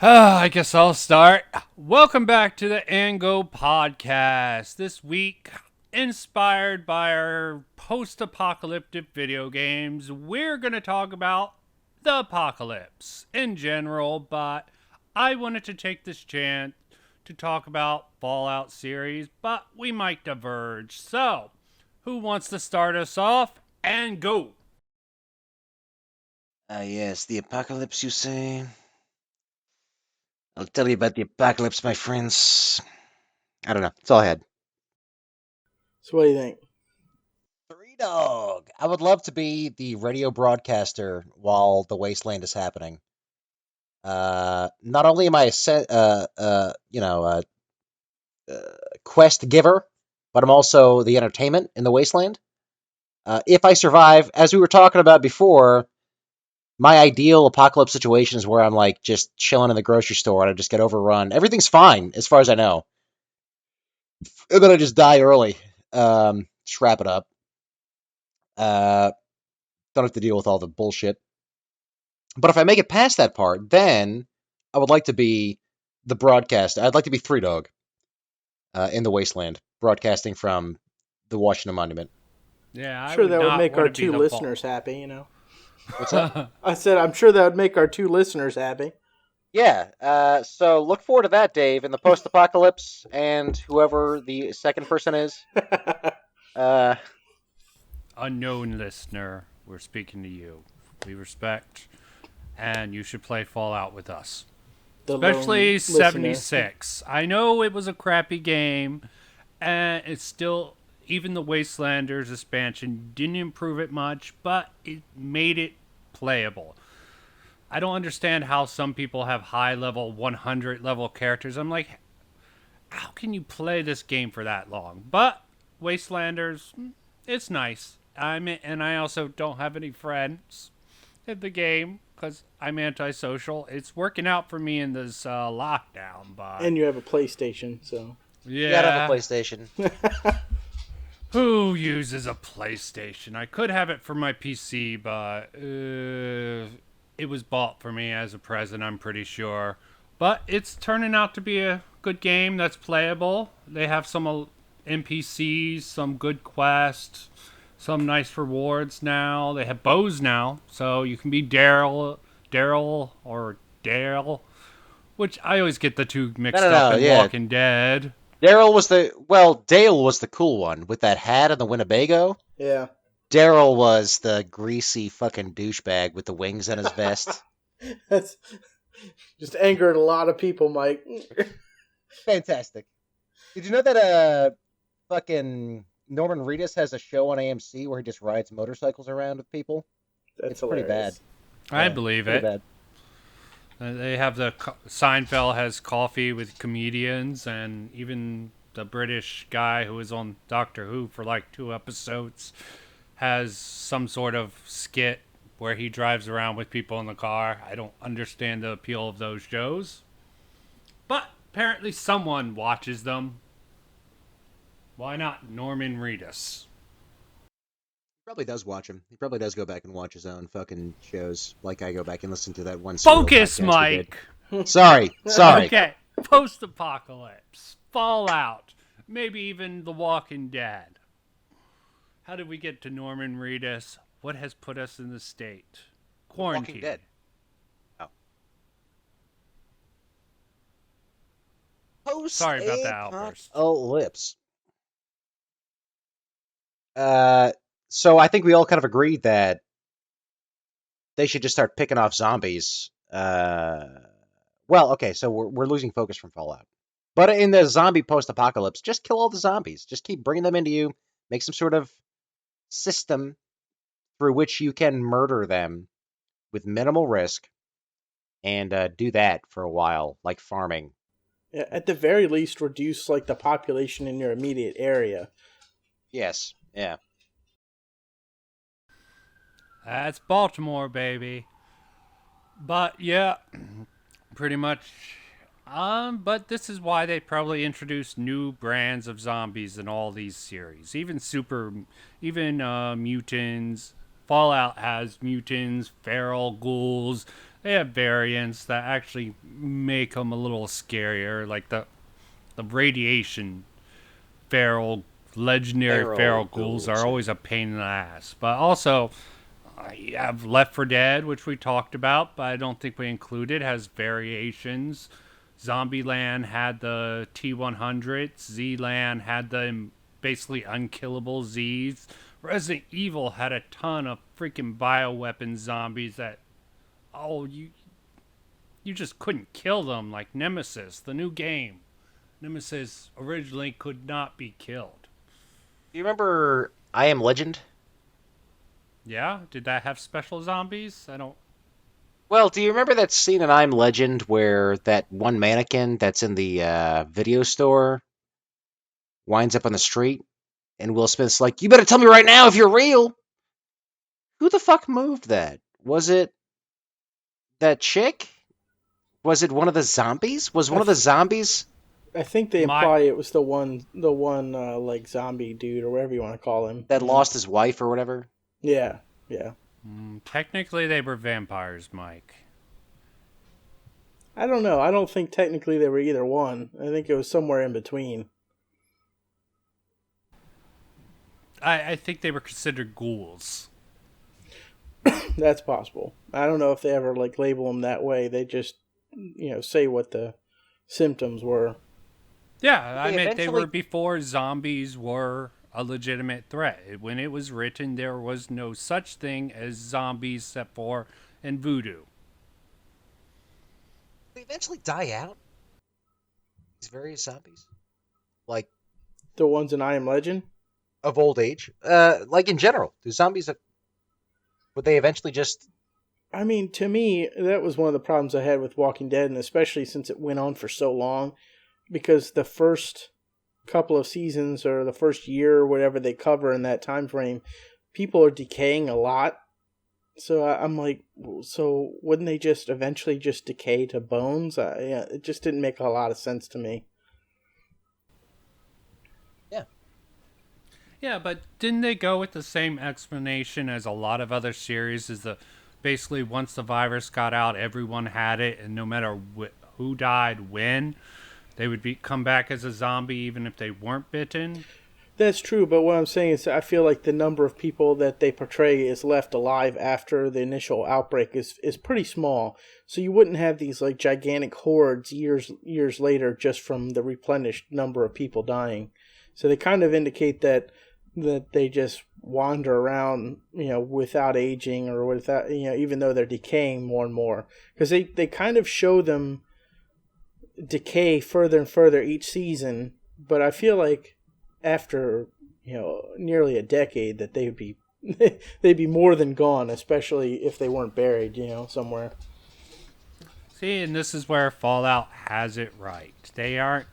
I guess I'll start. Welcome back to the Ango podcast. This week, inspired by our post apocalyptic video games, we're going to talk about the apocalypse in general, but I wanted to take this chance to talk about Fallout series, but we might diverge. So, who wants to start us off and go? Yes, the apocalypse, you say? I'll tell you about the apocalypse, my friends. I don't know. It's all I had. So what do you think? Three Dog. I would love to be the radio broadcaster while the wasteland is happening. Not only am I a quest giver, but I'm also the entertainment in the wasteland. If I survive, as we were talking about before, my ideal apocalypse situation is where I'm like just chilling in the grocery store and I just get overrun. Everything's fine as far as I know, and then I just die early. Just wrap it up. Uh, don't have to deal with all the bullshit. But if I make it past that part, then I would like to be the broadcaster. I'd like to be Three Dog in the wasteland, broadcasting from the Washington Monument. Yeah, I'm I sure would that would not make want our to be two the listeners happy. What's that? I said I'm sure that would make our two listeners happy. Yeah. So look forward to that, Dave, in the post-apocalypse, and whoever the second person is. Uh, Unknown listener, we're speaking to you. We respect, and you should play Fallout with us. The lone Especially listener. 76. I know it was a crappy game, and it's still, even the Wastelanders expansion didn't improve it much, but it made it playable. I don't understand how some people have high level 100 level characters. I'm like, how can you play this game for that long? But Wastelanders, it's nice. And I also don't have any friends in the game because I'm antisocial. It's working out for me in this lockdown, but And you have a PlayStation, so yeah, I don't have a yeah, PlayStation. who uses a PlayStation? I could have it for my PC, but it was bought for me as a present, I'm pretty sure. But it's turning out to be a good game that's playable. They have some NPCs, some good quests, some nice rewards now. They have bows now, so you can be Daryl, or Dale, which I always get the two No, mixed no, up no. in Yeah, Walking Dead. Dale was the cool one with that hat and the Winnebago. yeah. Daryl was the greasy fucking douchebag with the wings on his vest. That's just angered a lot of people, Mike. Fantastic. Did you know that fucking Norman Reedus has a show on AMC where he just rides motorcycles around with people? That's It's pretty bad. hilarious. I Yeah, believe pretty it. bad. They have Seinfeld has coffee with comedians, and even the British guy who was on Doctor Who for like 2 episodes has some sort of skit where he drives around with people in the car. I don't understand the appeal of those shows, but apparently someone watches them. Why not Norman Reedus? He probably does watch him. He probably does go back and watch his own fucking shows, like I go back and listen to that one serial Focus, podcast we did. Mike. Sorry. Okay, post-apocalypse, Fallout, maybe even The Walking Dead. How did we get to Norman Reedus? What has put us in this state? Walking Quarantine. Dead. Post Sorry about the outburst. apocalypse. Uh, so I think we all kind of agreed that they should just start picking off zombies. Well, okay, so we're losing focus from Fallout. But in the zombie post-apocalypse, just kill all the zombies. Just keep bringing them into you. Make some sort of system through which you can murder them with minimal risk, and do that for a while, like farming. Yeah, at the very least, reduce like the population in your immediate area. Yes, yeah. That's Baltimore, baby. But yeah, pretty much. But this is why they probably introduced new brands of zombies in all these series. Even mutants. Fallout has mutants, feral ghouls. They have variants that actually make them a little scarier, like the radiation feral, legendary Feral feral ghouls are ghouls. always a pain in the ass. But also, you have Left 4 Dead, which we talked about, but I don't think we included, has variations. Zombieland had the T100s. Z-Land had the basically unkillable Zs. Resident Evil had a ton of freaking bioweapon zombies that, oh, you just couldn't kill them, like Nemesis, the new game. Nemesis originally could not be killed. Do you remember I Am Legend? Yeah, did that have special zombies? I don't. Well, do you remember that scene in I Am Legend where that one mannequin that's in the video store winds up on the street, and Will Smith's like, "You better tell me right now if you're real." Who the fuck moved that? Was it that chick? Was it one of the zombies? Was I, one of the th- zombies I think they My imply it was the one like zombie dude or whatever you want to call him. that lost his wife or whatever? Yeah, yeah. technically they were vampires, Mike. I don't know. I don't think technically they were either one. I think it was somewhere in between. I think they were considered ghouls. That's possible. I don't know if they ever like label them that way. They just say what the symptoms were. Yeah, I They meant they were eventually before zombies were a legitimate threat. When it was written, there was no such thing as zombies except for in voodoo. they eventually die out. These various zombies, like The ones in I Am Legend. of old age, like in general, do zombies would they eventually just? I mean, to me, that was one of the problems I had with Walking Dead, and especially since it went on for so long, because the first couple of seasons or the first year or whatever they cover in that time frame, people are decaying a lot. So I'm like, so wouldn't they just eventually just decay to bones? Yeah, it just didn't make a lot of sense to me. Yeah, Yeah, but didn't they go with the same explanation as a lot of other series? Is the basically once the virus got out, everyone had it, and no matter who died when, they would come back as a zombie even if they weren't bitten. That's true, but what I'm saying is I feel like the number of people that they portray is left alive after the initial outbreak is pretty small. So you wouldn't have these like gigantic hordes years later just from the replenished number of people dying. So they kind of indicate that they just wander around, without aging or without, even though they're decaying more and more. Because they kind of show them decay further and further each season, but I feel like after nearly a decade that they'd be they'd be more than gone, especially if they weren't buried, somewhere. See, and this is where Fallout has it right. They aren't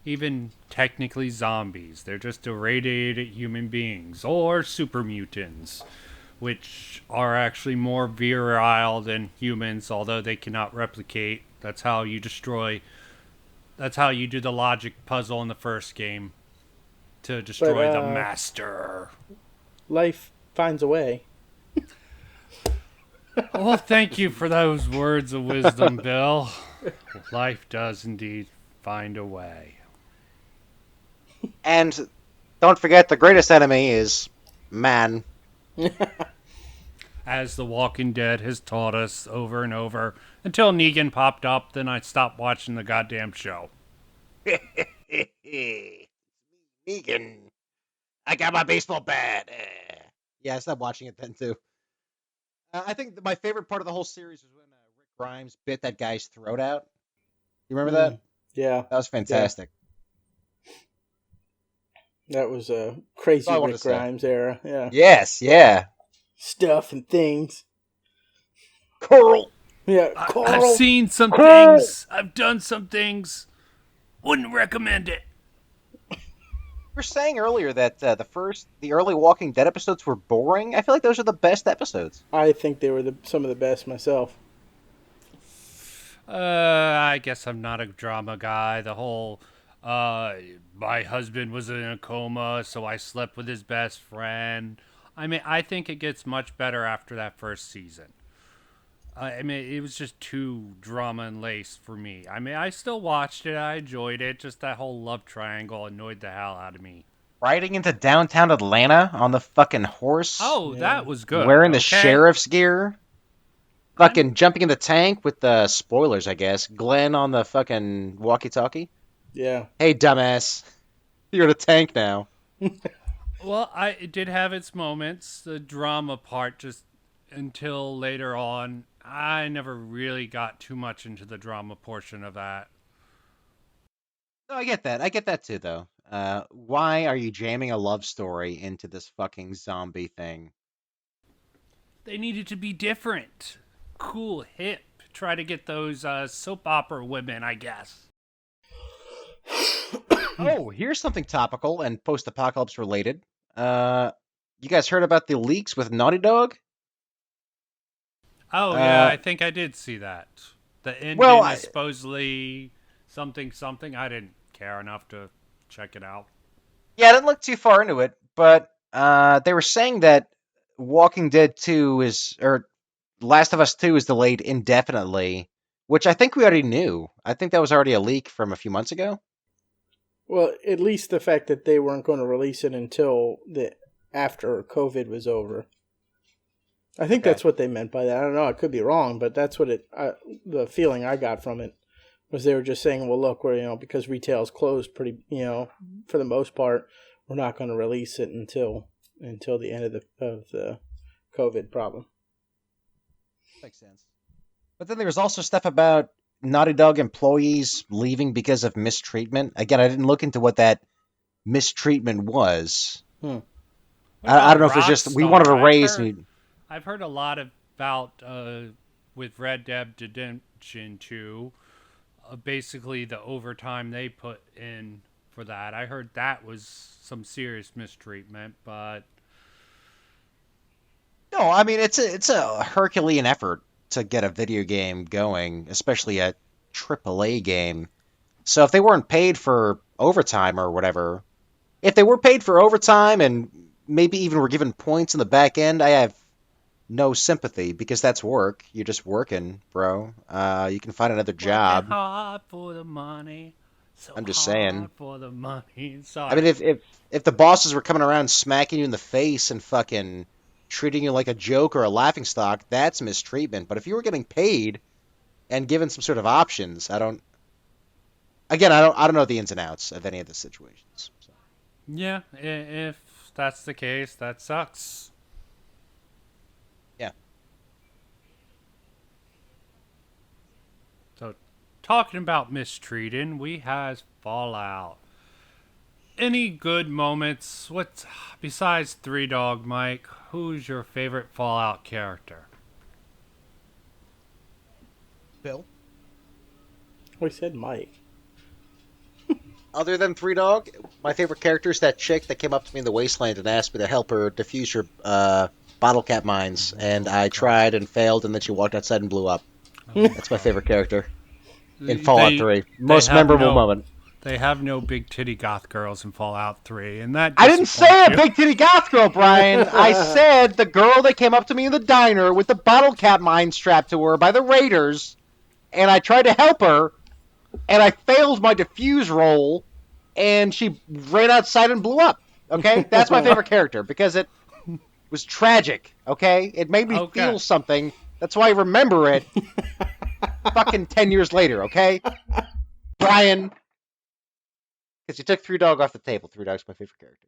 even technically zombies. They're just irradiated human beings or super mutants, which are actually more virile than humans, although they cannot replicate. That's how you destroy. That's how you do the logic puzzle in the first game to But destroy the master. life finds a way. Well, thank you for those words of wisdom, Bill. Life does indeed find a way. and don't forget the greatest enemy is man. As The Walking Dead has taught us over and over, until Negan popped up, then I stopped watching the goddamn show. Negan, I got my baseball bat. Yeah, I stopped watching it then too. I think my favorite part of the whole series was when Rick Grimes bit that guy's throat out. You remember that? Yeah, That was yeah, fantastic. that was a That's crazy all I wanted Rick to say. Grimes era. Yeah, Yes, yeah. stuff and things. Coral. Yeah, I've Carl. seen some Carl! things. I've done some things. Wouldn't recommend it. You were saying earlier that the early Walking Dead episodes were boring. I feel like those are the best episodes. I think they were some of the best myself. I guess I'm not a drama guy. The whole, my husband was in a coma, so I slept with his best friend. I mean, I think it gets much better after that first season. I mean, it was just too drama and lace for me. I mean, I still watched it. I enjoyed it. Just that whole love triangle annoyed the hell out of me. Riding into downtown Atlanta on the fucking horse, Oh, Yeah. that was good. wearing the Okay. sheriff's gear, I'm fucking jumping in the tank with the spoilers, I guess. Glenn on the fucking walkie-talkie. Yeah. Hey, dumbass, you're in a tank now. Well, it did have its moments. The drama part, just until later on, I never really got too much into the drama portion of that. No, I get that. I get that too, though. Why are you jamming a love story into this fucking zombie thing? They needed to be different, cool, hip. Try to get those soap opera women, I guess. Oh, here's something topical and post-apocalypse related. Uh, you guys heard about the leaks with Naughty Dog? Oh yeah, Uh, I think I did see that. The well, ending is supposedly something something. I didn't care enough to check it out. yeah, I didn't look too far into it, but they were saying that Walking Dead 2 is, or Last of Us 2 is delayed indefinitely, which I think we already knew. I think that was already a leak from a few months ago. Well, at least the fact that they weren't going to release it until the after COVID was over. I think Okay. that's what they meant by that. I don't know. I could be wrong, but that's what the feeling I got from it was they were just saying, well, look, we're because retail's closed pretty, for the most part, we're not going to release it until the end of the COVID problem. Makes sense. But then there was also stuff about Naughty Dog employees leaving because of mistreatment. Again, I didn't look into what that mistreatment was. Hmm. What I about don't know if it's just we wanted Rockstar? to raise. And I've heard a lot about with Red Dead Redemption 2, basically the overtime they put in for that. I heard that was some serious mistreatment, but no, I mean it's a Herculean effort to get a video game going, especially a AAA game. So if they weren't paid for overtime or whatever, if they were paid for overtime and maybe even were given points in the back end, I have no sympathy because that's work. You're just working, bro. You can find another working job. hard for the money, so I'm just saying. hard for the money. I mean, Sorry. if the bosses were coming around smacking you in the face and fucking treating you like a joke or a laughing stock, that's mistreatment. But if you were getting paid and given some sort of options, I don't. Again, I don't know the ins and outs of any of the situations. So. Yeah, if that's the case, that sucks. Yeah. So, talking about mistreating, we has Fallout. Any good moments? What's besides Three Dog Mike? Who's your favorite Fallout character? Bill. We said Mike. Other than Three Dog, my favorite character is that chick that came up to me in the wasteland and asked me to help her defuse her bottle cap mines, and I tried and failed, and then she walked outside and blew up. That's my favorite character in Fallout They 3. they Most have memorable no moment. they have no big titty goth girls in Fallout 3, and that I didn't disappoints say a you. big titty goth girl, Brian. I said the girl that came up to me in the diner with the bottle cap mine strapped to her by the raiders, and I tried to help her, and I failed my defuse roll, and she ran outside and blew up. Okay, that's my favorite character because it was tragic. Okay, it made me Okay. feel something. That's why I remember it. Fucking 10 years later. Okay, Brian, because you took Three Dog off the table. Three Dog's my favorite character.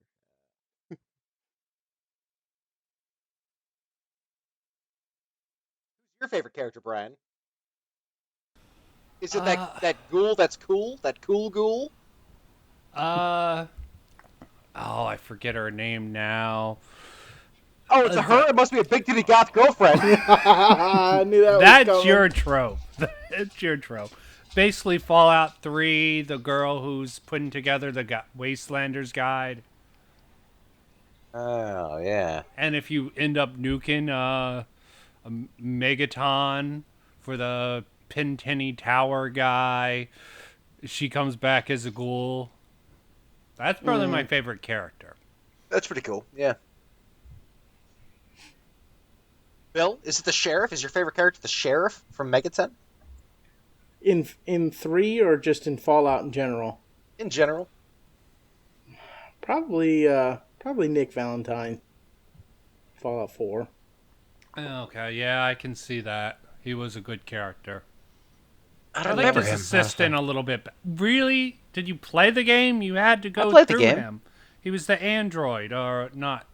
Your favorite character, Brian? Is it that Uh, that ghoul that's cool? That cool ghoul? uh, oh, I forget her name now. Oh, it's a her. The, It must be a big titty goth girlfriend. I knew that was that's coming. your trope. That's your trope. Basically, Fallout 3, the girl who's putting together the Wastelanders Guide. Oh yeah. And if you end up nuking a Megaton for the Pentenny Tower guy, she comes back as a ghoul. That's probably my Mm. favorite character. That's pretty cool. Yeah. Bill, is it the sheriff? Is your favorite character the sheriff from Megaton? In 3 or just in Fallout in general? In general. Probably Nick Valentine, Fallout 4. Okay, yeah, I can see that. He was a good character. I I don't liked remember his him, honestly. assistant a little bit. Really? Did you play the game? You had to I go played the through game. him. He was the android, or not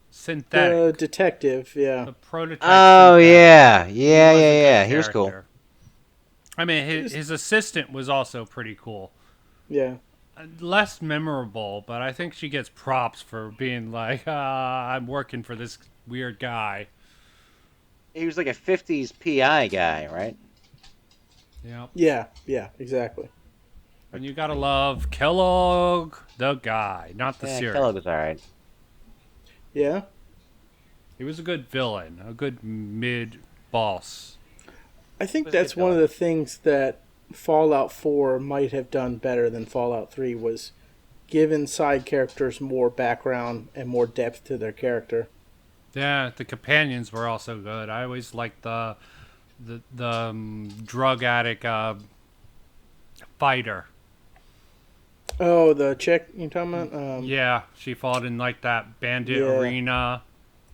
The synthetic. detective, yeah. The prototype Oh, synthetic. yeah. He Yeah, was a yeah, good yeah. He was cool. character. I mean, He his, was, his assistant was also pretty cool. yeah. Less memorable, but I think she gets props for being like, I'm working for this weird guy. He was like a 50s PI guy, right? Yep. Yeah, exactly. And you gotta love Kellogg, the guy, not the Yeah, cereal. Kellogg was alright. Yeah. He was a good villain, a good mid boss. I He think was a good that's one of villain. the things that Fallout 4 might have done better than Fallout 3 was given side characters more background and more depth to their character. Yeah, the companions were also good. I always liked the drug addict fighter. Oh, the chick you talking about? Yeah, she fought in like that bandit Yeah. arena,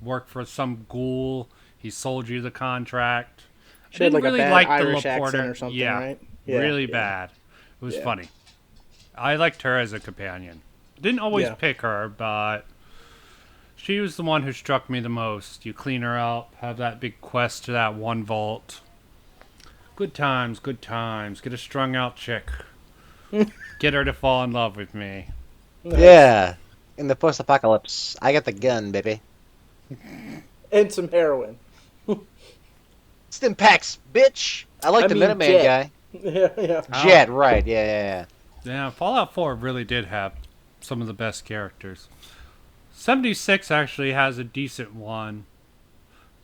worked for some ghoul. He sold you the contract. I She had didn't like a really bad like the Irish accent Laporta. or something, Yeah, right? really Yeah. bad. It was Yeah. funny. I liked her as a companion. Didn't always Yeah. pick her, but she was the one who struck me the most. You clean her up, have that big quest to that one vault. Good times, good times. Get a strung out chick. Get her to fall in love with me. Nice. Yeah. In the post-apocalypse, I got the gun, baby. And some heroin. Stimpaks, bitch! I like I the mean, Minuteman Jet. guy. Yeah. Jet, right. Yeah, yeah, Yeah, Fallout 4 really did have some of the best characters. 76 actually has a decent one.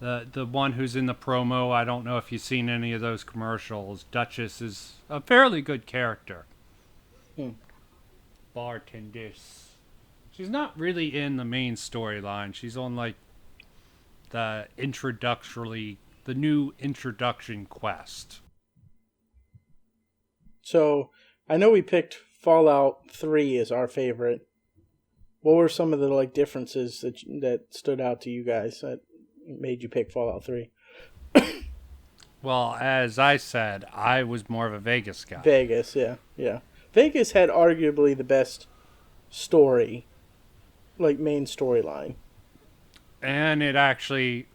The one who's in the promo, I don't know if you've seen any of those commercials. Duchess is a fairly good character. Hmm. Bartenders. She's not really in the main storyline. She's on like the new introduction quest. So I know we picked Fallout 3 as our favorite. What were some of the like differences that stood out to you guys that made you pick Fallout 3? Well, as I said, I was more of a Vegas guy. Vegas, yeah. Vegas had arguably the best story, like main storyline. And it actually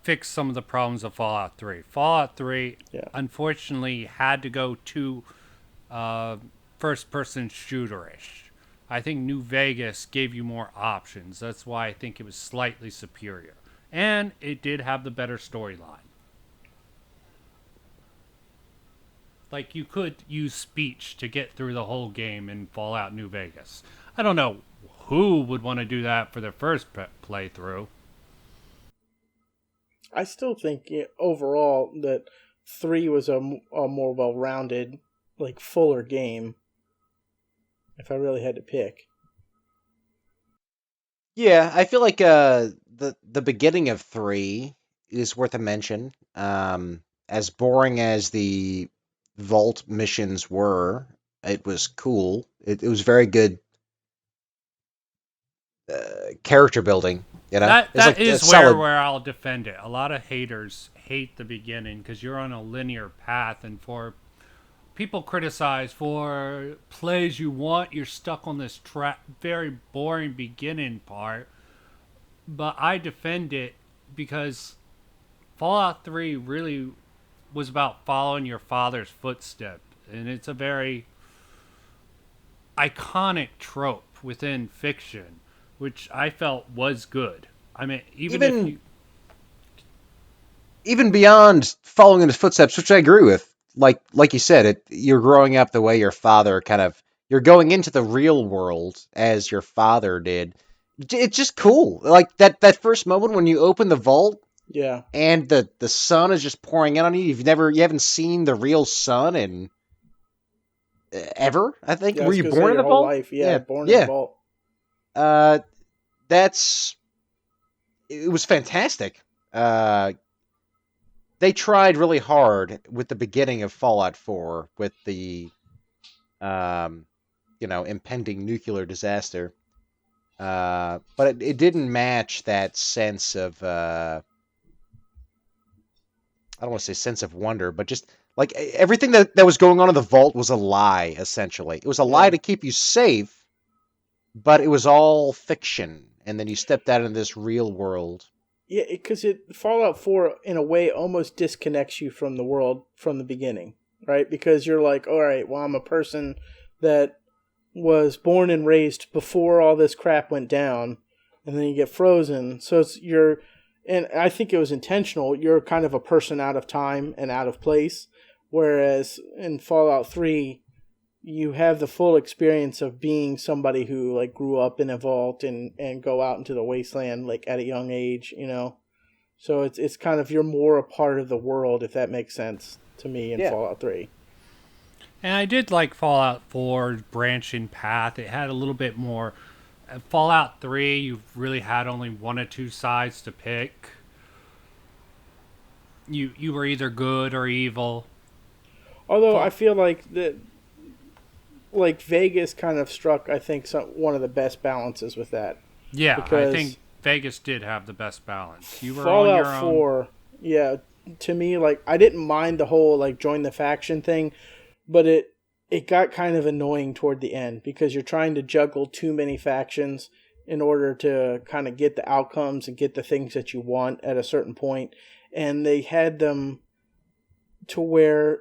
fixed some of the problems of Fallout 3. Fallout 3, Yeah. unfortunately, had to go to first person shooterish. I think New Vegas gave you more options. That's why I think it was slightly superior. And it did have the better storyline. Like, you could use speech to get through the whole game in Fallout New Vegas. I don't know who would want to do that for their first playthrough. I still think overall that 3 was a more well-rounded, like fuller game. If I really had to pick. yeah. I feel like the beginning of 3 is worth a mention. As boring as the vault missions were, it was cool. It was very good character building. You know, That it's that like a is where solid. where I'll defend it. A lot of haters hate the beginning because you're on a linear path, and for people criticize for plays you want, you're stuck on this very boring beginning part. But I defend it because Fallout 3 really was about following your father's footsteps, and it's a very iconic trope within fiction, which I felt was good. I mean, even if Even you even beyond following in his footsteps, which I agree with. Like you said, you're growing up the way your father kind of you're going into the real world as your father did. It's just cool. Like that first moment when you open the vault Yeah. and the sun is just pouring in on you. You haven't seen the real sun in ever. I think. Yeah, I Were was you gonna say born in your the whole vault? life. Yeah, Yeah, born in the yeah. vault. Uh, that's it was fantastic. Uh, they tried really hard with the beginning of Fallout 4 with the um, impending nuclear disaster. But it didn't match that sense of I don't want to say sense of wonder, but just like everything that was going on in the vault was a lie, essentially. It was a lie Yeah. to keep you safe, but it was all fiction. And then you stepped out into this real world. Yeah, because Fallout 4 in a way almost disconnects you from the world from the beginning, right? Because you're like, all right, well, I'm a person that was born and raised before all this crap went down, and then you get frozen. So and I think it was intentional. You're kind of a person out of time and out of place, whereas in Fallout 3, you have the full experience of being somebody who like grew up in a vault and go out into the wasteland like at a young age, So it's kind of you're more a part of the world, if that makes sense to me in Yeah. Fallout 3. And I did like Fallout 4's branching path. It had a little bit more. Fallout 3, you really had only one or two sides to pick. You were either good or evil. Although I Fall- feel like like Vegas kind of struck, I think, one of the best balances with that. Yeah, I Because think Vegas did have the best balance. You were on Fallout your own. 4, yeah, to me, like, I didn't mind the whole, like, join the faction thing, but it got kind of annoying toward the end because you're trying to juggle too many factions in order to kind of get the outcomes and get the things that you want at a certain point. And they had them to where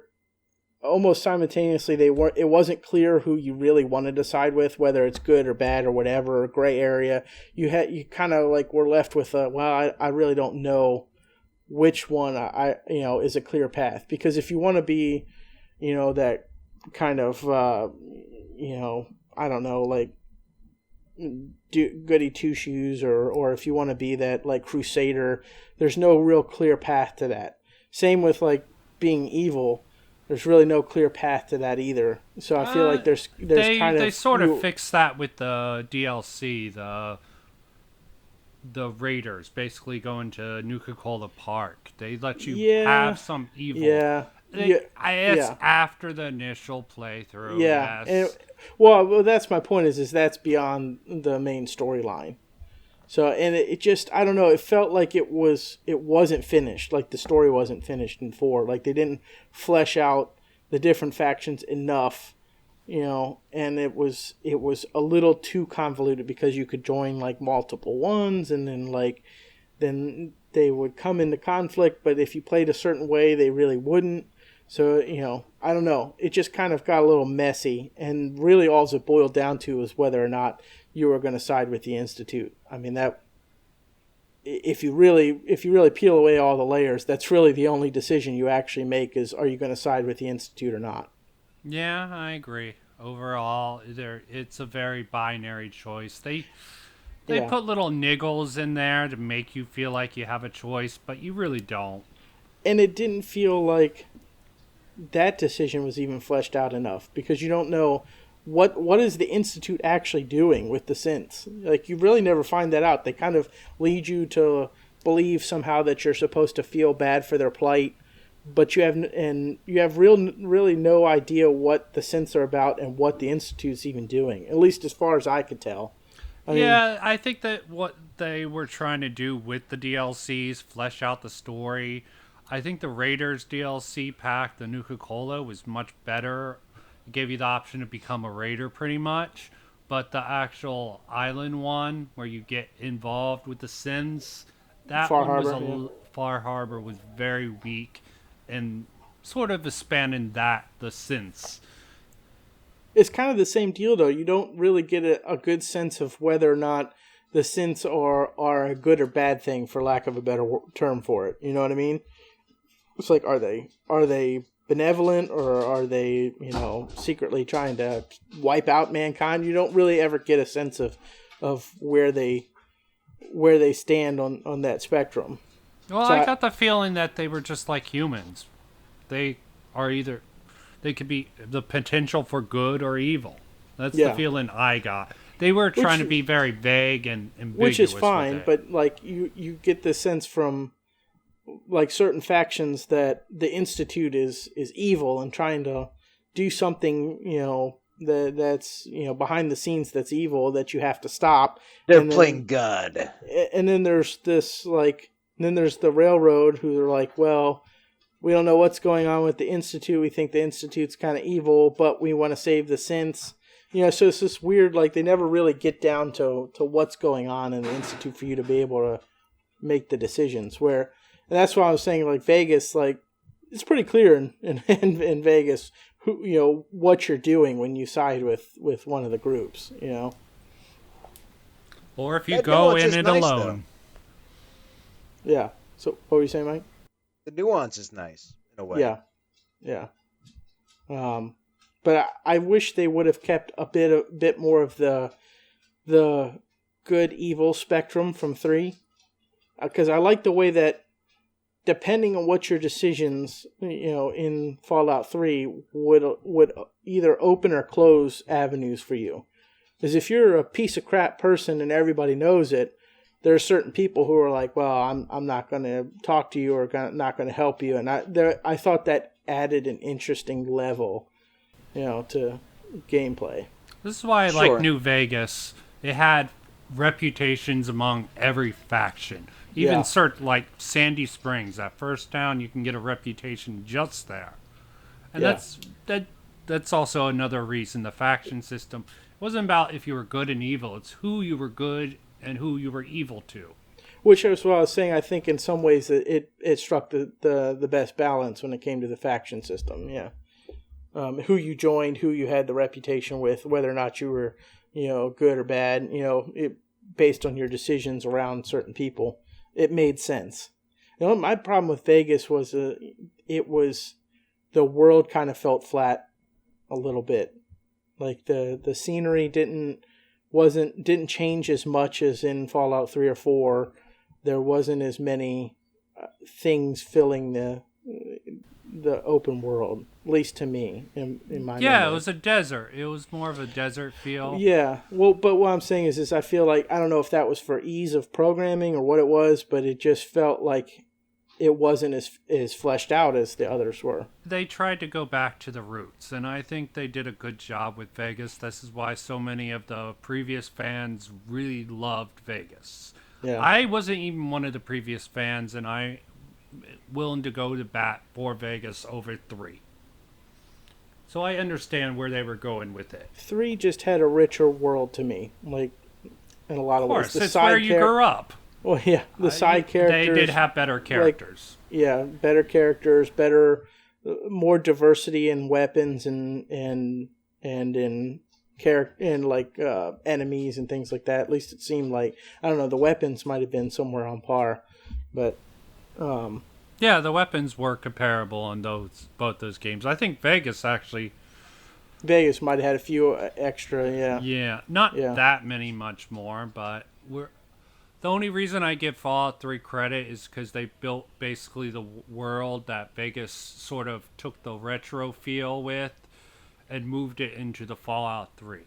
almost simultaneously it wasn't clear who you really wanted to side with, whether it's good or bad or whatever, or gray area. You kind of like were left with I really don't know which one I is a clear path, because if you want to be that kind of I don't know, like goody two shoes, or if you want to be that like crusader, there's no real clear path to that. Same with like being evil. There's really no clear path to that either. So I feel like there's kind of they sort of fixed that with the DLC, the raiders basically going to Nuka-Cola Park. They let you have some evil. Yeah. It's after the initial playthrough. Yeah. Yes. Well, that's my point. Is that's beyond the main storyline. So, and it just, I don't know, it felt like it wasn't finished, like the story wasn't finished in 4. Like they didn't flesh out the different factions enough, and it was a little too convoluted because you could join like multiple ones, and then they would come into conflict, but if you played a certain way, they really wouldn't. So, I don't know. It just kind of got a little messy, and really all it boiled down to was whether or not you were going to side with the Institute. I mean, that if you really peel away all the layers, that's really the only decision you actually make is, are you going to side with the Institute or not? Yeah, I agree. Overall, it's a very binary choice. They put little niggles in there to make you feel like you have a choice, but you really don't. And it didn't feel like that decision was even fleshed out enough, because you don't know what is the Institute actually doing with the synths. Like, you really never find that out. They kind of lead you to believe somehow that you're supposed to feel bad for their plight, but you have really no idea what the synths are about and what the Institute's even doing, at least as far as I could tell. I think that what they were trying to do with the DLCs, flesh out the story. I think the Raiders DLC pack, the Nuka-Cola, was much better. It gave you the option to become a Raider pretty much. But the actual island one, where you get involved with the Sins, Far Harbor, Far Harbor was very weak and sort of expanding the Sins. It's kind of the same deal, though. You don't really get a good sense of whether or not the synths are a good or bad thing, for lack of a better term for it. You know what I mean? It's like, are they benevolent, or are they, secretly trying to wipe out mankind? You don't really ever get a sense of where they stand on that spectrum. Well, I got the feeling that they were just like humans. They could be the potential for good or evil. That's the feeling I got. They were trying to be very vague and ambiguous. Which is fine, but like you get the sense from like certain factions that the Institute is evil and trying to do something, that's behind the scenes that's evil that you have to stop. They're And playing God. And then there's this then there's the railroad who are like, well, we don't know what's going on with the Institute. We think the Institute's kind of evil, but we want to save the synths. So it's this weird, they never really get down to what's going on in the Institute for you to be able to make the decisions. And that's why I was saying, Vegas, it's pretty clear in Vegas who, what you're doing when you side with one of the groups, Or if you go in it nice, alone. Though. Yeah. So what were you saying, Mike? The nuance is nice in a way. Yeah. But I wish they would have kept a bit more of the good evil spectrum from 3, because I like the way that, depending on what your decisions, in Fallout 3 would either open or close avenues for you. Because if you're a piece of crap person and everybody knows it, there are certain people who are like, well, I'm not going to talk to you or not going to help you. And I thought that added an interesting level, to gameplay. This is why I like New Vegas. It had reputations among every faction. Even like Sandy Springs, that first town, you can get a reputation just there. And that's also another reason the faction system wasn't about if you were good and evil. It's who you were good and who you were evil to. Which is what I was saying. I think in some ways it struck the best balance when it came to the faction system. Yeah, who you joined, who you had the reputation with, whether or not you were good or bad. Based on your decisions around certain people, it made sense. My problem with Vegas was the world kind of felt flat a little bit. Like the scenery didn't change as much as in Fallout 3 or 4. There wasn't as many things filling the open world, at least to me, in my memory. It was a desert. It was more of a desert feel. Yeah, well, but what I'm saying is I feel like, I don't know if that was for ease of programming or what it was, but it just felt like it wasn't as fleshed out as the others were. They tried to go back to the roots, and I think they did a good job with Vegas. This is why so many of the previous fans really loved Vegas. Yeah. I wasn't even one of the previous fans, and I'm willing to go to bat for Vegas over 3. So I understand where they were going with it. 3 just had a richer world to me, in a lot of ways. Of course, it's where you grew up. Well, yeah, the side characters. They did have better characters. Better characters, more diversity in weapons and in enemies and things like that. At least it seemed like, I don't know, the weapons might have been somewhere on par, but the weapons were comparable on both those games. I think Vegas might have had a few extra. Not that many much more, but the only reason I give Fallout 3 credit is because they built basically the world that Vegas sort of took the retro feel with and moved it into the Fallout 3.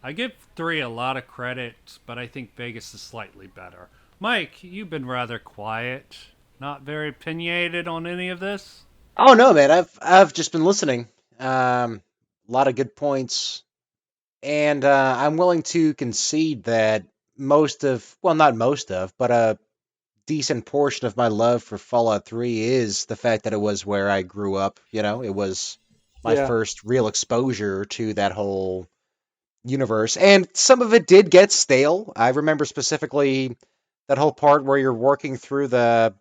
I give 3 a lot of credit, but I think Vegas is slightly better. Mike, you've been rather quiet, not very opinionated on any of this. Oh no, man! I've just been listening. A lot of good points, and I'm willing to concede that not most of, but a decent portion of my love for Fallout 3 is the fact that it was where I grew up. It was my first real exposure to that whole universe, and some of it did get stale. I remember specifically that whole part where you're working through the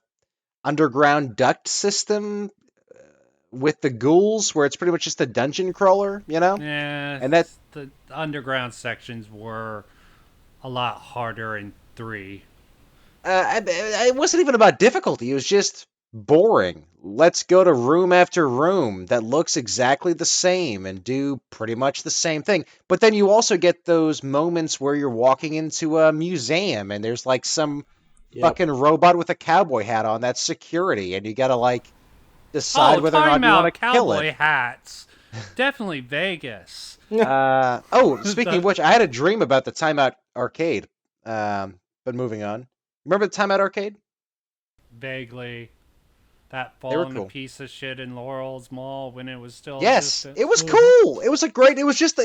underground duct system with the ghouls, where it's pretty much just a dungeon crawler, Yeah, and the underground sections were a lot harder in 3. It wasn't even about difficulty. It was just boring. Let's go to room after room that looks exactly the same and do pretty much the same thing. But then you also get those moments where you're walking into a museum and there's some fucking robot with a cowboy hat on that's security, and you gotta decide whether or not you want to kill it. Cowboy hats. Definitely Vegas. Speaking of which, I had a dream about the Timeout Arcade. But moving on. Remember the Timeout Arcade? Vaguely. that They were falling to cool. piece of shit in Laurel's Mall when it was still Yes, existent. it was Hmm. cool. It was a great. It was just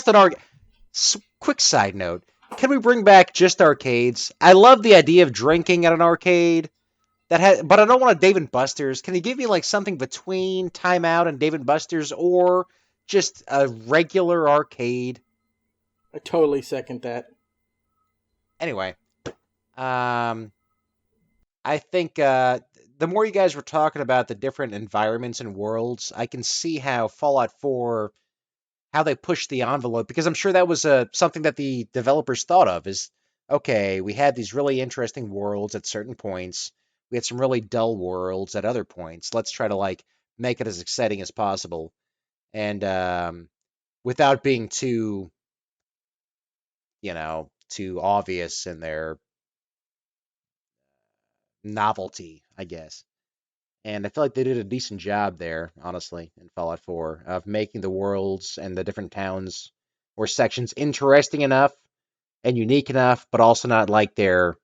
an arcade. Quick side note: can we bring back just arcades? I love the idea of drinking at an arcade. But I don't want a Dave and Buster's. Can you give me like something between Time Out and Dave and Buster's, or just a regular arcade? I totally second that. Anyway, um, I think the more you guys were talking about the different environments and worlds, I can see how Fallout 4, how they pushed the envelope, because I'm sure that was something that the developers thought of is, okay, we had these really interesting worlds at certain points. We had some really dull worlds at other points. Let's try to like make it as exciting as possible. And without being too, too obvious in their novelty, I guess. And I feel like they did a decent job there, honestly, in Fallout 4, of making the worlds and the different towns or sections interesting enough and unique enough, but also not like they're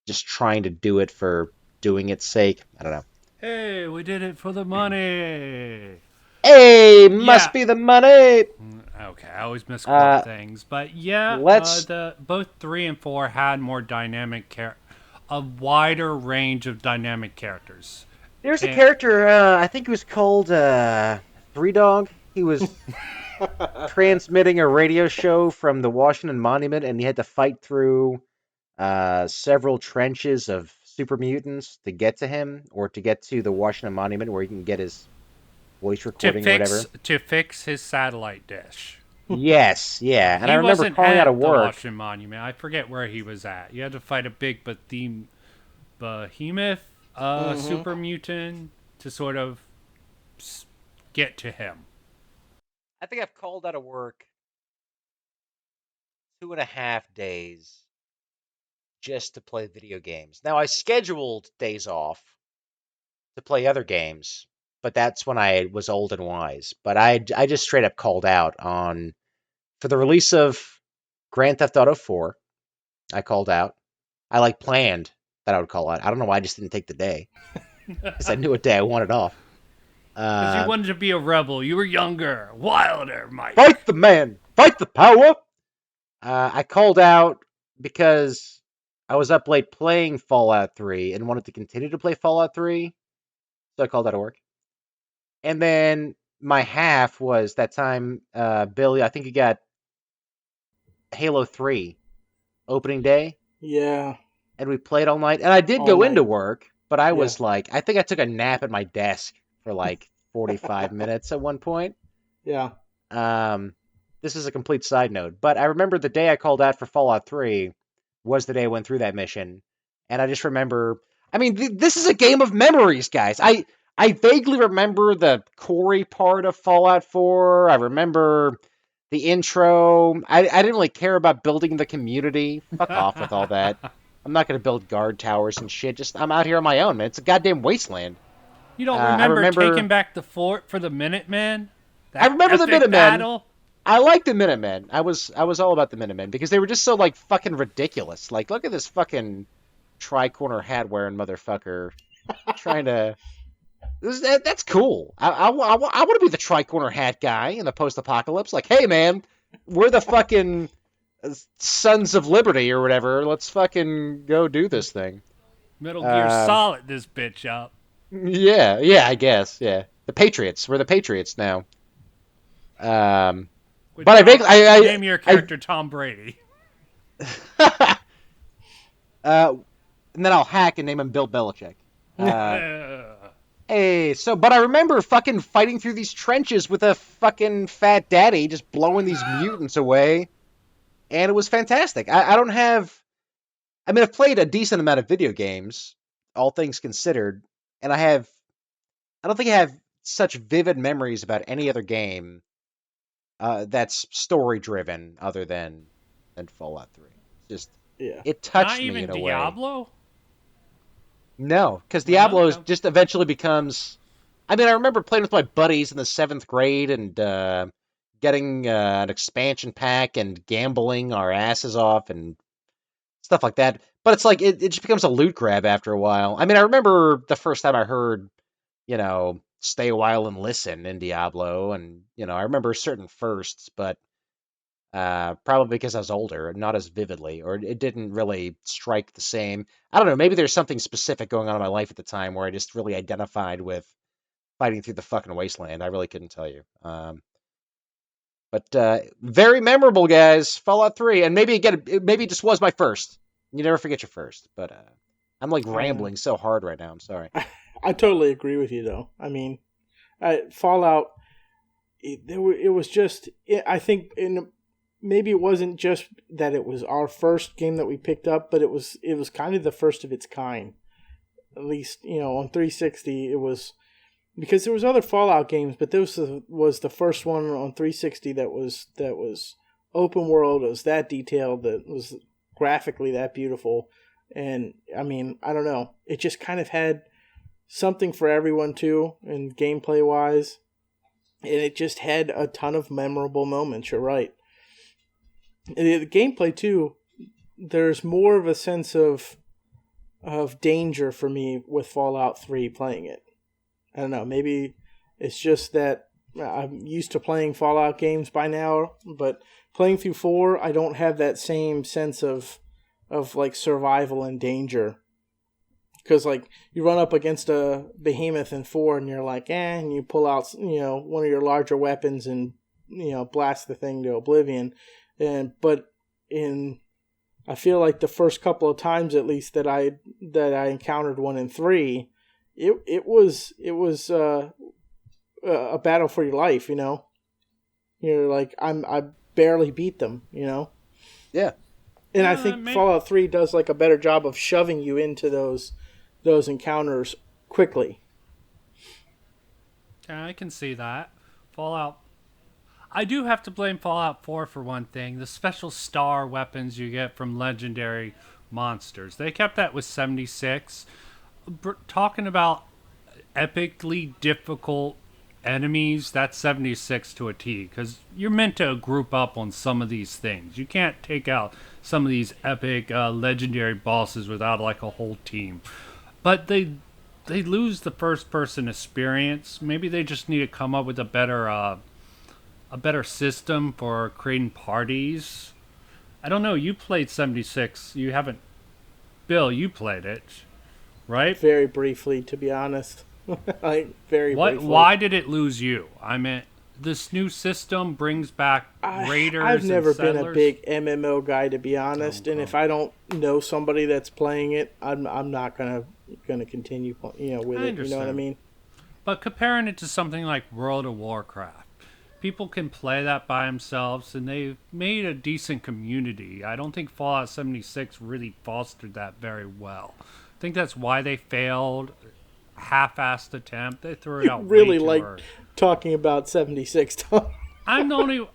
just trying to do it for doing its sake. I don't know. Hey, we did it for the money. Hey, must Yeah. be the money. Okay, I always misquote Uh, things, but yeah, let's. the both 3 and 4 had more a wider range of dynamic characters. There's a And character. I think he was called Three Dog. He was transmitting a radio show from the Washington Monument, and he had to fight through several trenches of super mutants to get to him, or to get to the Washington Monument where he can get his voice recording or whatever. to fix his satellite dish. Yes, yeah. And I He remember wasn't calling out of at the work. Washington Monument. I forget where he was at. You had to fight a big behemoth, Hmm. super mutant to sort of get to him. I think I've called out of work 2.5 days just to play video games. Now, I scheduled days off to play other games, but that's when I was old and wise. But I just straight up called out on for the release of Grand Theft Auto 4. I called out. I like planned that I would call out. I don't know why I just didn't take the day because I knew what day I wanted off. Because you Uh, wanted to be a rebel. You were younger, wilder, Fight Mike. the man, fight the power. I called out because I was up late playing Fallout 3 and wanted to continue to play Fallout 3, so I called out of work. And then my half was that time, Billy. I think you got Halo 3 opening day, Yeah, and we played all night. And I did all go into night. work, but I Yeah. was like, I think I took a nap at my desk for like 45 minutes at one point. Yeah. Um, this is a complete side note, but I remember the day I called out for Fallout 3 was the day I went through that mission, and I just remember. I mean, this is a game of memories, guys. I vaguely remember the Corey part of Fallout 4. I remember the intro. I didn't really care about building the community. Fuck off with all that. I'm not gonna build guard towers and shit. Just I'm out here on my own, man. It's a goddamn wasteland. You don't I remember taking remember. back the fort for the Minutemen? I That remember the epic Minutemen. battle? I like the Minutemen. I was all about the Minutemen because they were just so like fucking ridiculous. Like, look at this fucking tri-corner hat wearing motherfucker trying to. That's cool. I want to be the tri-corner hat guy in the post-apocalypse. Like, hey man, we're the fucking Sons of Liberty or whatever. Let's fucking go do this thing. Metal Gear Um, Solid this bitch up. yeah, yeah, I guess, yeah. The Patriots. We're the Patriots now. Um, With but I Tom, vaguely, name your I, character Tom Brady. I and then I'll hack and name him Bill Belichick. Uh, hey, but I remember fucking fighting through these trenches with a fucking fat daddy just blowing these mutants away, and it was fantastic. I don't have. I mean, I've played a decent amount of video games, all things considered, and I have. I don't think I have such vivid memories about any other game that's story driven other than Fallout 3. Just Yeah. it Not touched me even in a way. Diablo? No, because Well, Diablo just eventually becomes. I mean, I remember playing with my buddies in the seventh grade and getting an expansion pack and gambling our asses off and stuff like that. but it's like it just becomes a loot grab after a while. I mean, I remember the first time I heard, stay a while and listen in Diablo, and I remember certain firsts, but probably because I was older, not as vividly, or it didn't really strike the same. I don't know. Maybe there's something specific going on in my life at the time where I just really identified with fighting through the fucking wasteland. I really couldn't tell you. But very memorable, guys. Fallout 3, and maybe again, maybe it just was my first. You never forget your first. But I'm like rambling so hard right now. I'm sorry. I totally agree with you, though. I mean, Fallout. It was just. I think maybe it wasn't just that it was our first game that we picked up, but it was kind of the first of its kind. At least on 360, it was. Because there was other Fallout games, but this was the first one on 360 that was open world. It was that detailed. That was graphically that beautiful. And I mean, I don't know. It just kind of had something for everyone too, and gameplay wise. And it just had a ton of memorable moments. You're right. And the gameplay too. There's more of a sense of danger for me with Fallout 3 playing it. I don't know, maybe it's just that I'm used to playing Fallout games by now, but playing through 4, I don't have that same sense of like survival and danger. Because like you run up against a behemoth in 4 and you're like, and you pull out one of your larger weapons and blast the thing to oblivion. But I feel like the first couple of times at least that I encountered one in 3. It was a battle for your life, You're like I barely beat them, Yeah. And I think Fallout 3 does like a better job of shoving you into those encounters quickly. Yeah, I can see that. Fallout. I do have to blame Fallout 4 for one thing: the special star weapons you get from legendary monsters. They kept that with 76. Talking about epically difficult enemies, that's 76 to a T, because you're meant to group up on some of these things. You can't take out some of these epic legendary bosses without like a whole team. But they lose the first person experience. Maybe they just need to come up with a better system for creating parties. I don't know. You played 76. You haven't. Bill, you played it, right? Very briefly, to be honest. Like very briefly. Why did it lose you? I mean, this new system brings back raiders. I've never and been a big MMO guy, to be honest. And if I don't know somebody that's playing it, I'm not gonna continue with it. You know what I mean? But comparing it to something like World of Warcraft, people can play that by themselves, and they've made a decent community. I don't think Fallout 76 really fostered that very well. I think that's why they failed. Half-assed attempt. They threw it out really way too like early. Talking about 76 times. I'm the only.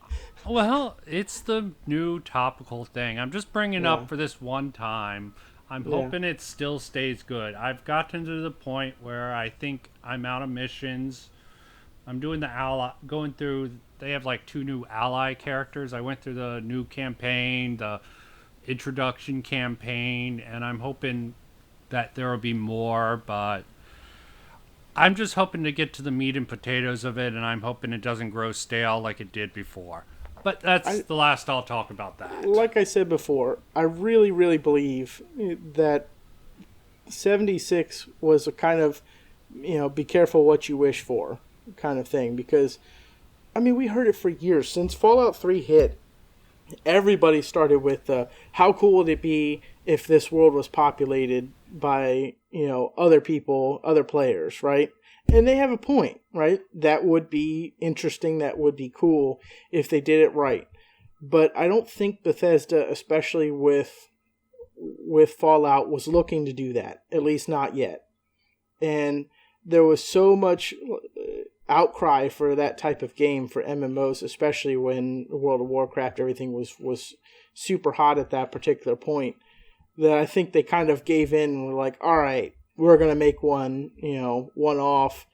Well, it's the new topical thing. I'm just bringing up for this one time. I'm hoping it still stays good. I've gotten to the point where I think I'm out of missions. I'm doing the ally, going through. They have like 2 new ally characters. I went through the new campaign, the introduction campaign, and I'm hoping that there will be more, but I'm just hoping to get to the meat and potatoes of it, and I'm hoping it doesn't grow stale like it did before. But that's the last I'll talk about that. Like I said before, I really, really believe that 76 was a kind of, be careful what you wish for kind of thing. Because, I mean, we heard it for years. Since Fallout 3 hit, everybody started with how cool would it be if this world was populated by other people, other players, right? And they have a point, right? That would be interesting, that would be cool if they did it right. But I don't think Bethesda, especially with Fallout, was looking to do that, at least not yet. And there was so much outcry for that type of game for MMOs, especially when World of Warcraft, everything was super hot at that particular point, that I think they kind of gave in and were like, all right, we're going to make one, one off,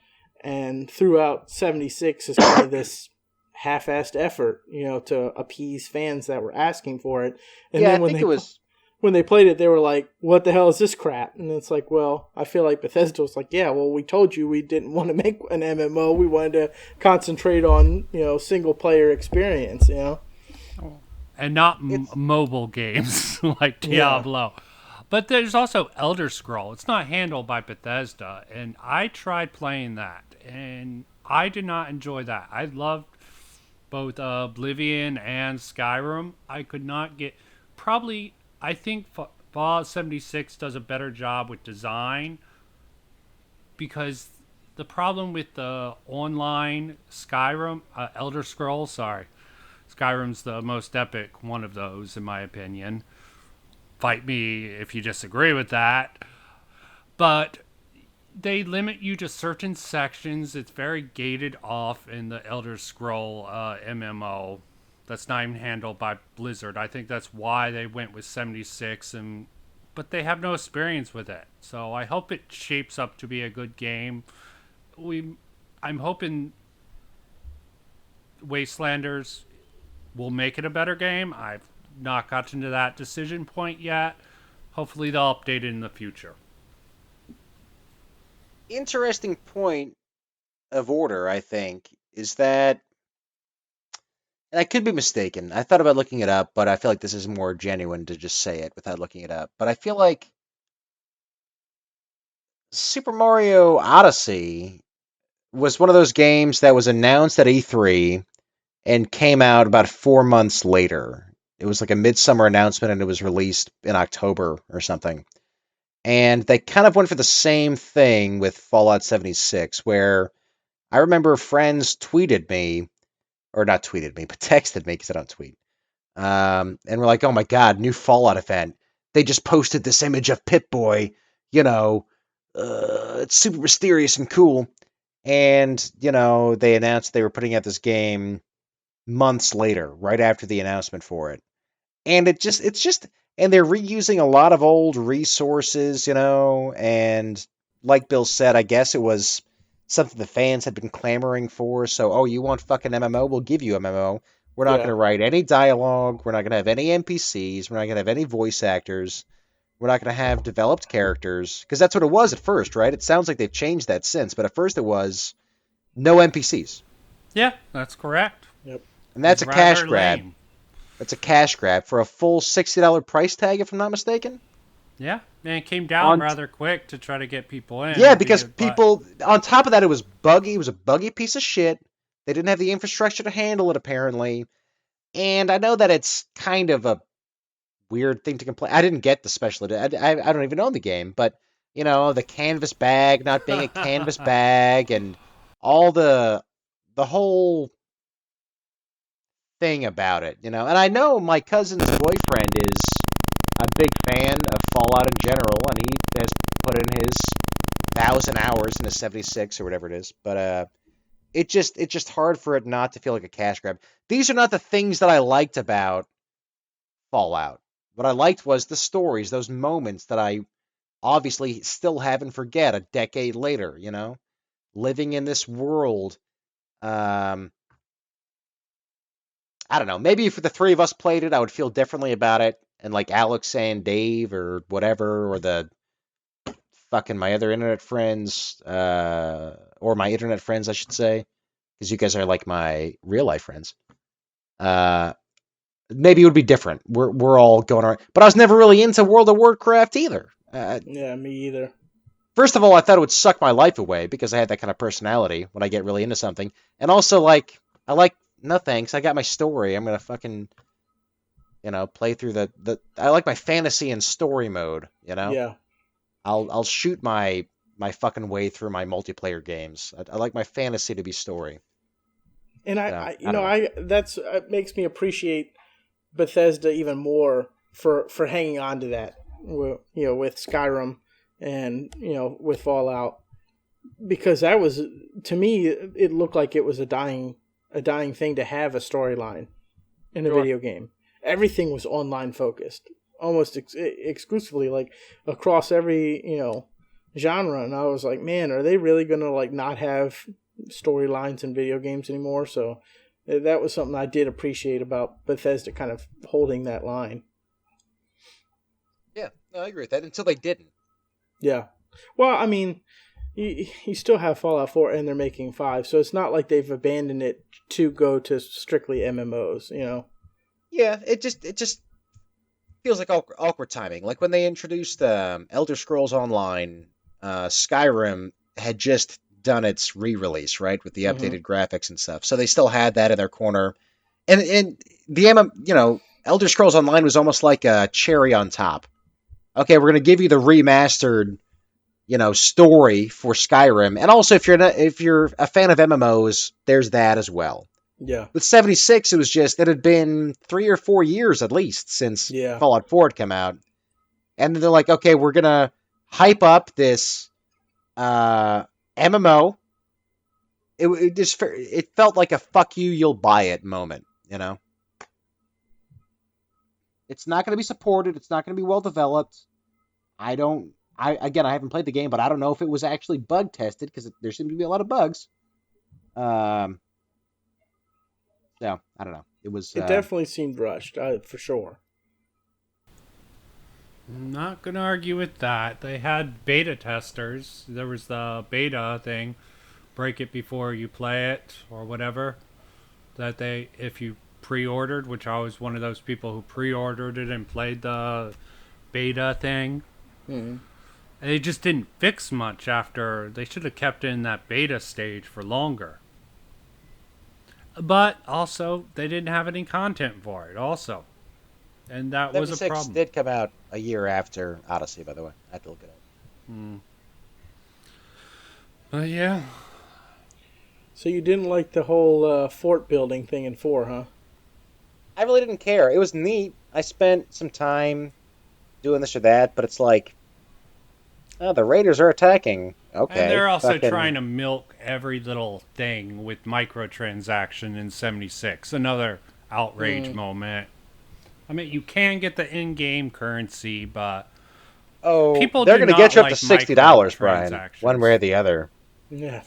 and throughout 76 is kind of this half-assed effort, to appease fans that were asking for it. And yeah, then I think it was when they played it, they were like, "What the hell is this crap?" And it's like, well, I feel like Bethesda was like, "Yeah, well, we told you we didn't want to make an MMO. We wanted to concentrate on single player experience." And not It's mobile games like Yeah, Diablo. But there's also Elder Scroll. It's not handled by Bethesda, and I tried playing that, and I did not enjoy that. I loved both Oblivion and Skyrim. I could not get. Probably, I think Fallout 76 does a better job with design because the problem with the online Skyrim, Elder Scrolls, sorry, Skyrim's the most epic one of those, in my opinion. Fight me if you disagree with that. But they limit you to certain sections. It's very gated off in the Elder Scroll MMO. That's not even handled by Blizzard. I think that's why they went with 76, but they have no experience with it. So I hope it shapes up to be a good game. I'm hoping Wastelanders will make it a better game. I've not gotten to that decision point yet. Hopefully they'll update it in the future. interesting point of order, I think, is that, and I could be mistaken. I thought about looking it up, but I feel like this is more genuine to just say it without looking it up. But I feel like Super Mario Odyssey was one of those games that was announced at E3 and came out about 4 months later. It was like a midsummer announcement and it was released in October or something. And they kind of went for the same thing with Fallout 76, where I remember friends tweeted me, or not tweeted me, but texted me because I don't tweet. And we're like, oh my God, new Fallout event. They just posted this image of Pip-Boy, you know, it's super mysterious and cool. And, they announced they were putting out this game months later, right after the announcement for it. And and they're reusing a lot of old resources, and like Bill said, I guess it was something the fans had been clamoring for. So, oh, you want fucking MMO? We'll give you MMO. We're not going yeah, to write any dialogue. We're not going to have any NPCs. We're not going to have any voice actors. We're not going to have developed characters. Because that's what it was at first, right? It sounds like they've changed that since. But at first it was no NPCs. Yeah, that's correct. yep, And It was that's a cash rather grab. lame. That's a cash grab for a full $60 price tag, if I'm not mistaken. Yeah, and it came down On rather quick to try to get people Yeah, in. because But people, on top of that, it was buggy. It was a buggy piece of shit. They didn't have the infrastructure to handle it, apparently. And I know that it's kind of a weird thing to complain. I didn't get the special edition. I don't even own the game, but the canvas bag not being a canvas bag, and all the whole thing about it. And I know my cousin's boyfriend is a big fan of Fallout in general, and he has put in his 1,000 hours in his 76 or whatever it is. But it's just hard for it not to feel like a cash grab. These are not the things that I liked about Fallout. What I liked was the stories, those moments that I obviously still haven't forget a decade later. Living in this world. Um, I don't know. Maybe if the three of us played it, I would feel differently about it. And like Alex and Dave or whatever, or the fucking my other internet friends, or my internet friends, I should say, because you guys are like my real life friends. Uh, Maybe it would be different. We're all going around, but I was never really into World of Warcraft either. yeah. Me either. First of all, I thought it would suck my life away because I had that kind of personality when I get really into something, and also like I like no thanks. I got my story. I'm gonna fucking play through the. I like my fantasy and story mode. Yeah, I'll shoot my fucking way through my multiplayer games. I like my fantasy to be story. and I don't know. that's it makes me appreciate Bethesda even more for hanging on to that. With Skyrim and with Fallout, because that was, to me, it looked like it was a dying thing to have a storyline in a Sure. video game. Everything was online focused, almost exclusively, like across every genre. And I was like, man, are they really gonna like not have storylines in video games anymore? So that was something I did appreciate about Bethesda kind of holding that line. Yeah, no, I agree with that. Until they didn't. Yeah. Well, I mean, you still have Fallout 4 and they're making 5, so it's not like they've abandoned it to go to strictly MMOs, you know? Yeah, it just feels like awkward timing. Like when they introduced Elder Scrolls Online, Skyrim had just done its re-release, right, with the Mm-hmm. updated graphics and stuff. So they still had that in their corner, and Elder Scrolls Online was almost like a cherry on top. Okay, we're gonna give you the remastered, story for Skyrim, and also if you're a fan of MMOs, there's that as well. Yeah. With 76, it had been 3 or 4 years at least since Yeah. Fallout 4 had come out. And then they're like, okay, we're going to hype up this MMO. It felt like a fuck you, you'll buy it moment, It's not going to be supported. It's not going to be well developed. I haven't played the game, but I don't know if it was actually bug tested because there seem to be a lot of bugs. So I don't know. It was. It definitely seemed rushed, for sure. I'm not gonna argue with that. They had beta testers. There was the beta thing, break it before you play it or whatever. If you pre-ordered, which I was one of those people who pre-ordered it and played the beta thing. Mm-hmm. They just didn't fix much after. They should have kept it in that beta stage for longer. But also, they didn't have any content for it. Also, and that was a 76 problem. did come out a year after Odyssey, by the way. I had to look it up. But yeah. So you didn't like the whole fort building thing in 4, huh? I really didn't care. It was neat. I spent some time doing this or that, but it's like, oh, the Raiders are attacking. Okay. And they're also trying to milk every little thing with microtransaction in 76. Another outrage moment. I mean, you can get the in-game currency, but people they're going to get you up to $60, Brian. microtransactions. One way or the other. Yeah.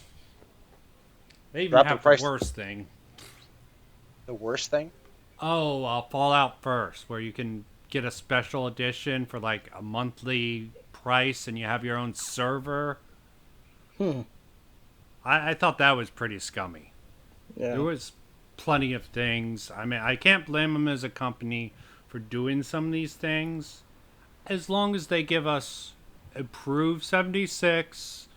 They even Drop have the price. the worst thing. The worst thing? Oh, Fallout First, where you can get a special edition for like a monthly price and you have your own server. I thought that was pretty scummy. Yeah. There was plenty of things. I mean, I can't blame them as a company for doing some of these things, as long as they give us improved 76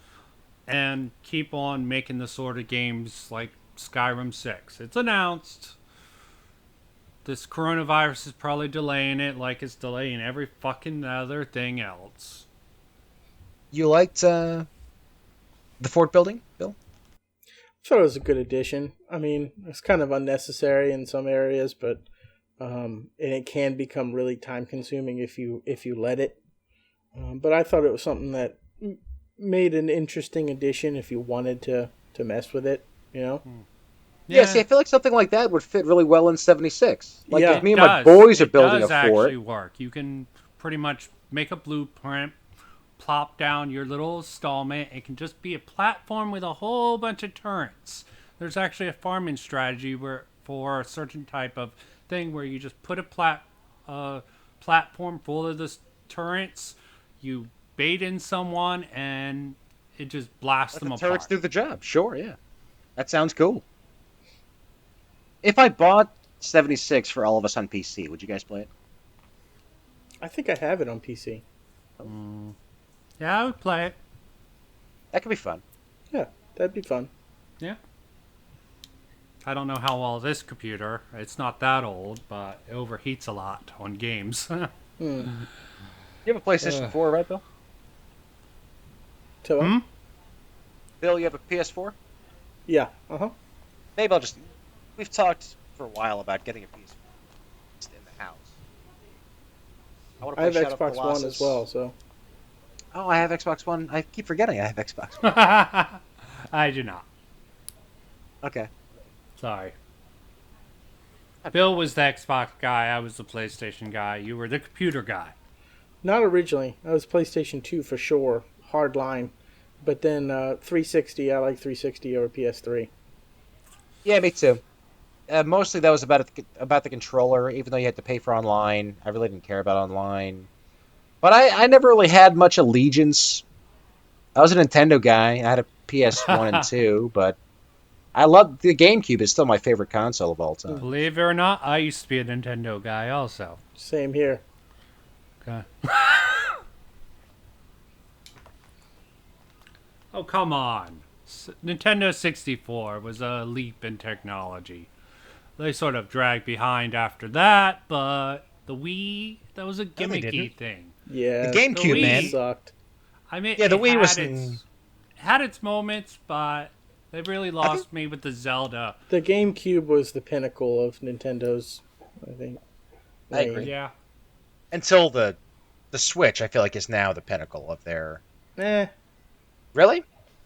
and keep on making the sort of games like Skyrim 6. It's announced. This coronavirus is probably delaying it like it's delaying every fucking other thing else. You liked the fort building, Bill? I thought it was a good addition. I mean, it's kind of unnecessary in some areas, but and it can become really time consuming if you let it. But I thought it was something that made an interesting addition if you wanted to mess with it, you know? Yeah, see, I feel like something like that would fit really well in 76. Like, Yeah, if me and my boys are building a fort. It does actually fort. work. You can pretty much make a blueprint, plop down your little installment. It can just be a platform with a whole bunch of turrets. There's actually a farming strategy for a certain type of thing where you just put a platform full of the turrets, you bait in someone, and it just blasts them apart. Turrets do the job. Sure, yeah. That sounds cool. If I bought 76 for all of us on PC, would you guys play it? I think I have it on PC. Yeah, I would play it. That could be fun. Yeah, that'd be fun. Yeah. I don't know how well this computer, it's not that old, but it overheats a lot on games. You have a PlayStation 4, right, Bill? So, Bill, you have a PS4? Yeah. Uh-huh. Maybe we've talked for a while about getting a PS4 in the house. I have Xbox One as well, so. Oh, I have Xbox One. I keep forgetting I have Xbox One. I do not. Okay. Sorry. Bill was the Xbox guy, I was the PlayStation guy, you were the computer guy. Not originally. I was PlayStation 2 for sure. Hard line. But then 360, I like 360 over PS3. Yeah, me too. Mostly that was about the controller, even though you had to pay for online. I really didn't care about online. But I never really had much allegiance. I was a Nintendo guy. I had a PS1 and 2, but I love the GameCube is still my favorite console of all time. Believe it or not, I used to be a Nintendo guy also. Same here. Okay. Oh, come on. Nintendo 64 was a leap in technology. They sort of dragged behind after that, but the Wii, that was a they gimmicky didn't. thing. Yeah, The GameCube, Wii man. sucked. I mean, Yeah, the it Wii was. had its moments, but they really I think lost me with the Zelda. The GameCube was the pinnacle of Nintendo's, I think. I agree. Yeah. Until the Switch, I feel like is now the pinnacle of their. Eh, Really?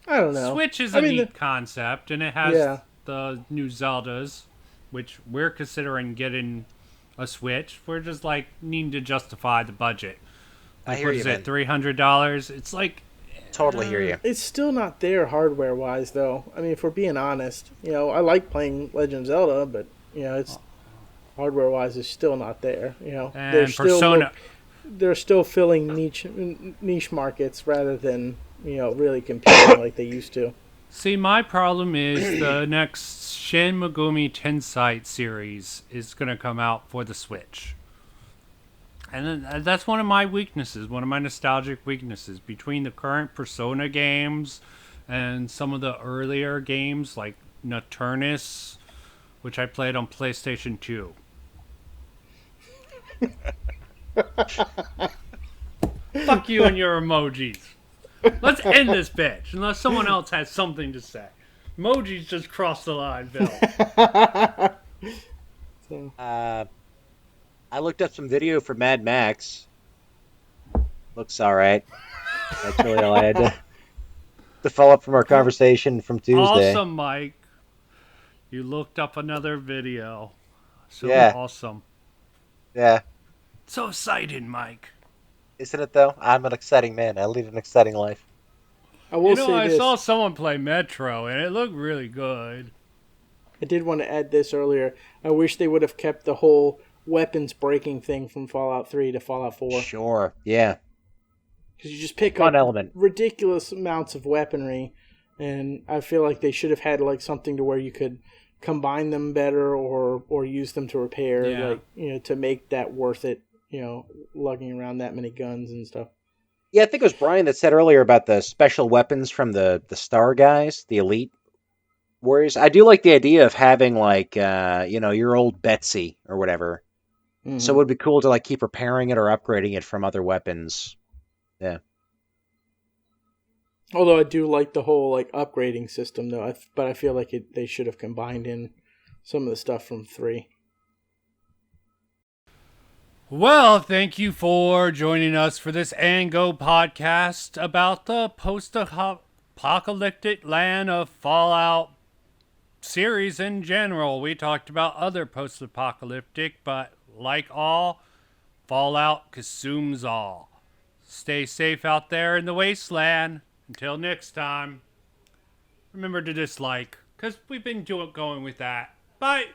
I don't know. Switch is I a mean, neat concept, and it has Yeah. the new Zeldas, which we're considering getting a Switch. We're just like needing to justify the budget. I Like, hear what you, is man. it, $300? It's like, Totally hear you. It's still not there hardware wise, though. I mean, if we're being honest, I like playing Legend of Zelda, but it's hardware wise, it's still not there. and they're still Persona. they're still filling niche markets rather than really competing like they used to. See, my problem is the next Shin Megami Tensei series is going to come out for the Switch. And then, that's one of my weaknesses, one of my nostalgic weaknesses. Between the current Persona games and some of the earlier games like Nocturnus, which I played on PlayStation 2. Fuck you and your emojis. Let's end this bitch, unless someone else has something to say. Emojis just crossed the line, Bill. I looked up some video for Mad Max. Looks all right. That's really all I had to follow up from our conversation from Tuesday. Awesome, Mike. You looked up another video. So Yeah. awesome. Yeah. So exciting, Mike. Isn't it, though? I'm an exciting man. I lead an exciting life. I will You know, say I this. saw someone play Metro, and it looked really good. I did want to add this earlier. I wish they would have kept the whole weapons breaking thing from Fallout 3 to Fallout 4. Sure. Yeah. Because you just pick Fun up element. ridiculous amounts of weaponry, and I feel like they should have had like something to where you could combine them better or use them to repair, Yeah. to make that worth it. Lugging around that many guns and stuff. Yeah, I think it was Brian that said earlier about the special weapons from the Star guys, the Elite Warriors. I do like the idea of having like your old Betsy or whatever. Mm-hmm. So it would be cool to like keep repairing it or upgrading it from other weapons. Yeah. Although I do like the whole like upgrading system though, but I feel like they should have combined in some of the stuff from 3. Well, thank you for joining us for this And Go podcast about the post-apocalyptic land of Fallout series in general. We talked about other post-apocalyptic, but like all, Fallout consumes all. Stay safe out there in the wasteland. Until next time, remember to dislike, because we've been going with that. Bye!